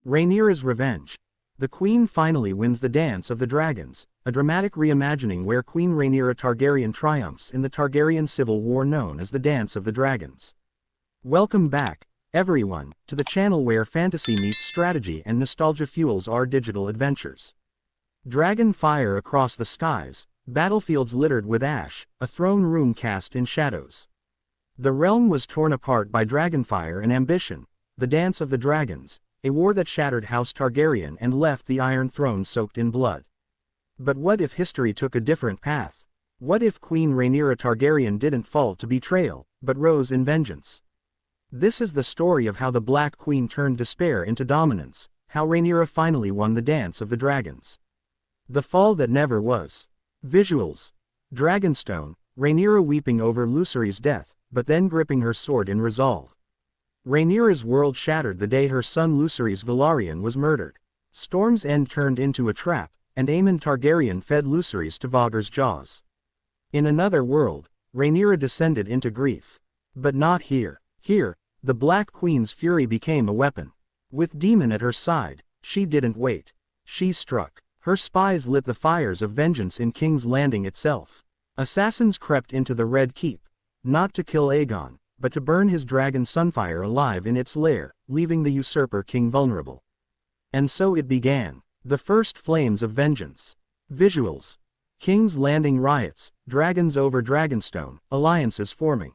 Rhaenyra's Revenge. The Queen finally wins the Dance of the Dragons, a dramatic reimagining where Queen Rhaenyra Targaryen triumphs in the Targaryen civil war known as the Dance of the Dragons. Welcome back, everyone, to the channel where fantasy meets strategy and nostalgia fuels our digital adventures. Dragonfire across the skies, battlefields littered with ash, a throne room cast in shadows. The realm was torn apart by dragonfire and ambition, the Dance of the Dragons, a war that shattered House Targaryen and left the Iron Throne soaked in blood. But what if history took a different path? What if Queen Rhaenyra Targaryen didn't fall to betrayal, but rose in vengeance? This is the story of how the Black Queen turned despair into dominance, how Rhaenyra finally won the Dance of the Dragons. The fall that never was. Visuals. Dragonstone, Rhaenyra weeping over Lucerys' death, but then gripping her sword in resolve. Rhaenyra's world shattered the day her son Lucerys Velaryon was murdered. Storm's End turned into a trap, and Aemon Targaryen fed Lucerys to Vhagar's jaws. In another world, Rhaenyra descended into grief. But not here. Here, the Black Queen's fury became a weapon. With Daemon at her side, she didn't wait. She struck. Her spies lit the fires of vengeance in King's Landing itself. Assassins crept into the Red Keep, not to kill Aegon, but to burn his dragon Sunfire alive in its lair, leaving the usurper king vulnerable. And so it began. The first flames of vengeance. Visuals. King's Landing riots, dragons over Dragonstone, alliances forming.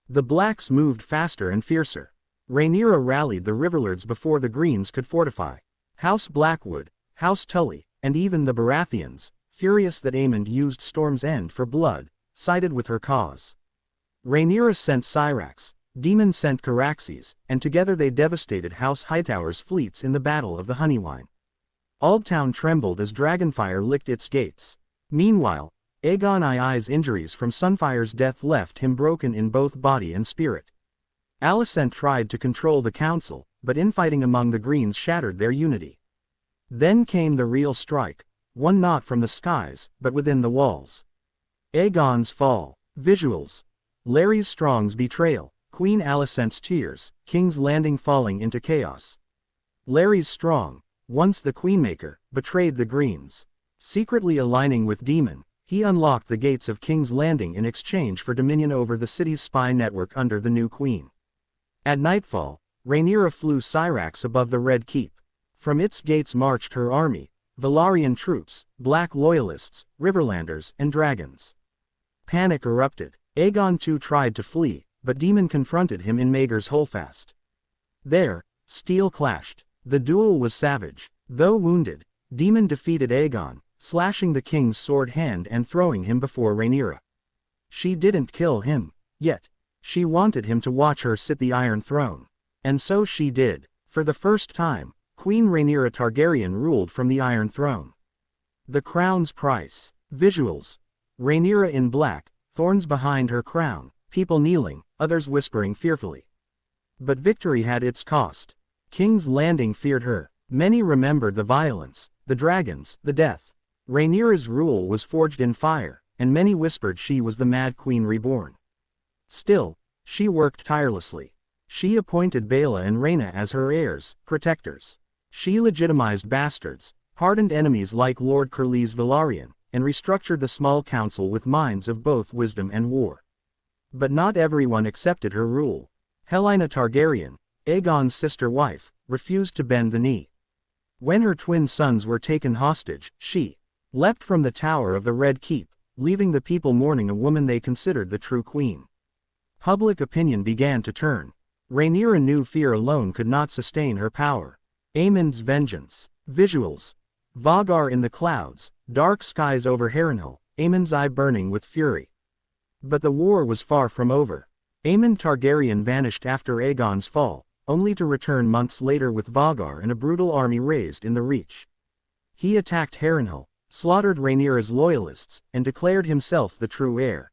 The Blacks moved faster and fiercer. Rhaenyra rallied the Riverlords before the Greens could fortify. House Blackwood, House Tully, and even the Baratheons, furious that Aemond used Storm's End for blood, sided with her cause. Rhaenyra sent Syrax, Daemon sent Caraxes, and together they devastated House Hightower's fleets in the Battle of the Honeywine. Aldtown trembled as Dragonfire licked its gates. Meanwhile, Aegon II's injuries from Sunfire's death left him broken in both body and spirit. Alicent tried to control the council, but infighting among the Greens shattered their unity. Then came the real strike, one not from the skies, but within the walls. Aegon's fall. Visuals. Larys Strong's betrayal, Queen Alicent's tears, King's Landing falling into chaos. Larys Strong, once the Queenmaker, betrayed the Greens. Secretly aligning with Daemon, he unlocked the gates of King's Landing in exchange for dominion over the city's spy network under the new queen. At nightfall, Rhaenyra flew Syrax above the Red Keep. From its gates marched her army, Velaryon troops, Black Loyalists, Riverlanders, and dragons. Panic erupted. Aegon too tried to flee, but Daemon confronted him in Maegor's Holdfast. There, steel clashed. The duel was savage. Though wounded, Daemon defeated Aegon, slashing the king's sword hand and throwing him before Rhaenyra. She didn't kill him, yet. She wanted him to watch her sit the Iron Throne. And so she did. For the first time, Queen Rhaenyra Targaryen ruled from the Iron Throne. The crown's price. Visuals. Rhaenyra in black, thorns behind her crown, people kneeling, others whispering fearfully. But victory had its cost. King's Landing feared her. Many remembered the violence, the dragons, the death. Rhaenyra's rule was forged in fire, and many whispered she was the Mad Queen reborn. Still, she worked tirelessly. She appointed Baela and Rhaena as her heirs, protectors. She legitimized bastards, pardoned enemies like Lord Curlys Velaryon, and restructured the small council with minds of both wisdom and war. But not everyone accepted her rule. Helaena Targaryen, Aegon's sister-wife, refused to bend the knee. When her twin sons were taken hostage, she leapt from the tower of the Red Keep, leaving the people mourning a woman they considered the true queen. Public opinion began to turn. Rhaenyra knew fear alone could not sustain her power. Aemond's vengeance. Visuals. Vhagar in the clouds, dark skies over Harrenhal, Aemon's eye burning with fury. But the war was far from over. Aemon Targaryen vanished after Aegon's fall, only to return months later with Vhagar and a brutal army raised in the Reach. He attacked Harrenhal, slaughtered Rhaenyra's loyalists, and declared himself the true heir.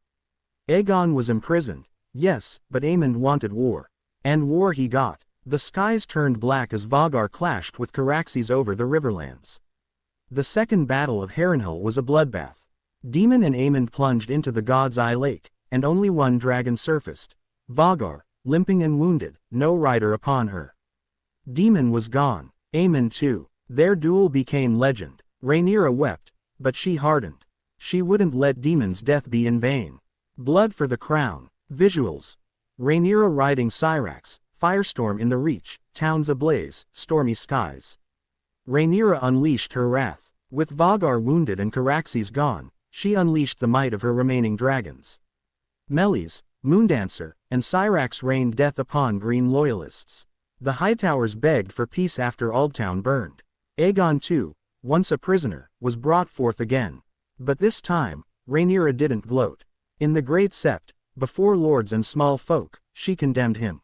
Aegon was imprisoned, yes, but Aemon wanted war. And war he got. The skies turned black as Vhagar clashed with Caraxes over the Riverlands. The Second Battle of Harrenhal was a bloodbath. Daemon and Aemond plunged into the God's Eye Lake, and only one dragon surfaced. Vhagar, limping and wounded, no rider upon her. Daemon was gone. Aemon too. Their duel became legend. Rhaenyra wept, but she hardened. She wouldn't let Daemon's death be in vain. Blood for the crown. Visuals. Rhaenyra riding Syrax, firestorm in the Reach, towns ablaze, stormy skies. Rhaenyra unleashed her wrath. With Vhagar wounded and Caraxes gone, she unleashed the might of her remaining dragons. Meleys, Moondancer, and Syrax rained death upon green loyalists. The Hightowers begged for peace after Aldtown burned. Aegon too, once a prisoner, was brought forth again. But this time, Rhaenyra didn't gloat. In the Great Sept, before lords and small folk, she condemned him.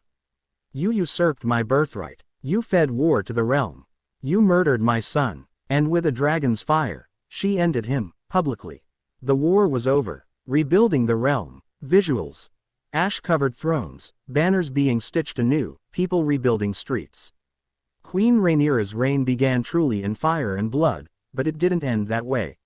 You usurped my birthright. You fed war to the realm. You murdered my son. And with a dragon's fire, she ended him, publicly. The war was over. Rebuilding the realm. Visuals. Ash-covered thrones, banners being stitched anew, people rebuilding streets. Queen Rhaenyra's reign began truly in fire and blood, but it didn't end that way.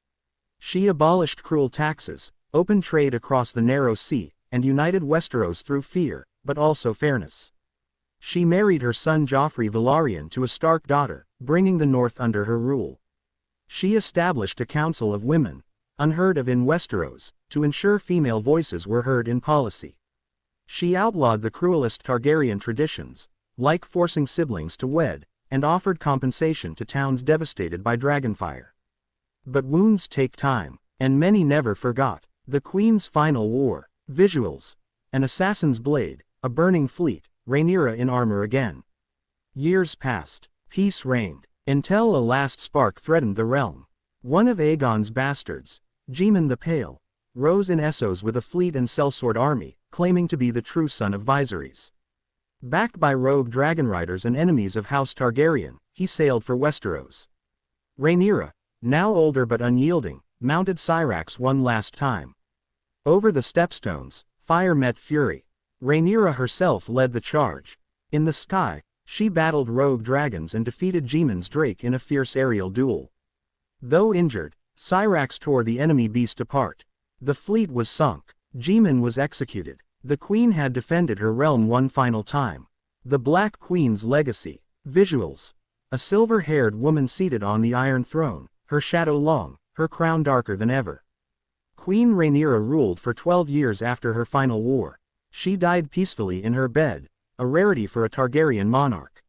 She abolished cruel taxes, opened trade across the narrow sea, and united Westeros through fear, but also fairness. She married her son Joffrey Velaryon to a Stark daughter, bringing the North under her rule. She established a council of women, unheard of in Westeros, to ensure female voices were heard in policy. She outlawed the cruelest Targaryen traditions, like forcing siblings to wed, and offered compensation to towns devastated by dragonfire. But wounds take time, and many never forgot. The Queen's final war. Visuals. An assassin's blade, a burning fleet, Rhaenyra in armor again. Years passed. Peace reigned, until a last spark threatened the realm. One of Aegon's bastards, Jaemon the Pale, rose in Essos with a fleet and sellsword army, claiming to be the true son of Viserys. Backed by rogue dragon riders and enemies of House Targaryen, he sailed for Westeros. Rhaenyra, now older but unyielding, mounted Syrax one last time. Over the stepstones, fire met fury. Rhaenyra herself led the charge. In the sky, she battled rogue dragons and defeated Jaemon's drake in a fierce aerial duel. Though injured, Syrax tore the enemy beast apart. The fleet was sunk. Jaemon was executed. The Queen had defended her realm one final time. The Black Queen's legacy. Visuals. A silver-haired woman seated on the Iron Throne, her shadow long, her crown darker than ever. Queen Rhaenyra ruled for 12 years after her final war. She died peacefully in her bed, a rarity for a Targaryen monarch.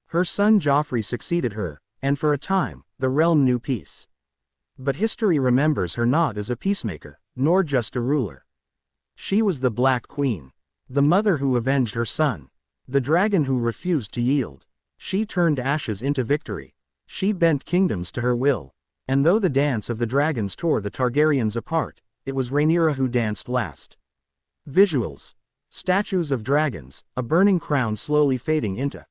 Her son Joffrey succeeded her, and for a time, the realm knew peace. But history remembers her not as a peacemaker, nor just a ruler. She was the Black Queen, the mother who avenged her son, the dragon who refused to yield. She turned ashes into victory. She bent kingdoms to her will. And though the dance of the dragons tore the Targaryens apart, it was Rhaenyra who danced last. Visuals. Statues of dragons, a burning crown slowly fading into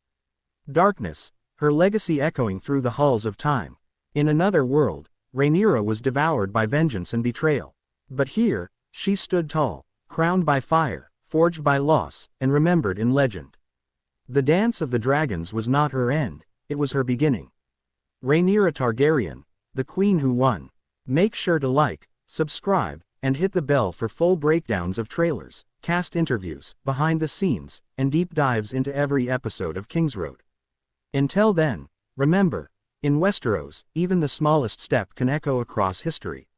darkness, her legacy echoing through the halls of time. In another world, Rhaenyra was devoured by vengeance and betrayal. But here, she stood tall, crowned by fire, forged by loss, and remembered in legend. The dance of the dragons was not her end, it was her beginning. Rhaenyra Targaryen, the Queen who won. Make sure to like, subscribe, and hit the bell for full breakdowns of trailers, cast interviews, behind the scenes, and deep dives into every episode of Kingsroad. Until then, remember, in Westeros, even the smallest step can echo across history.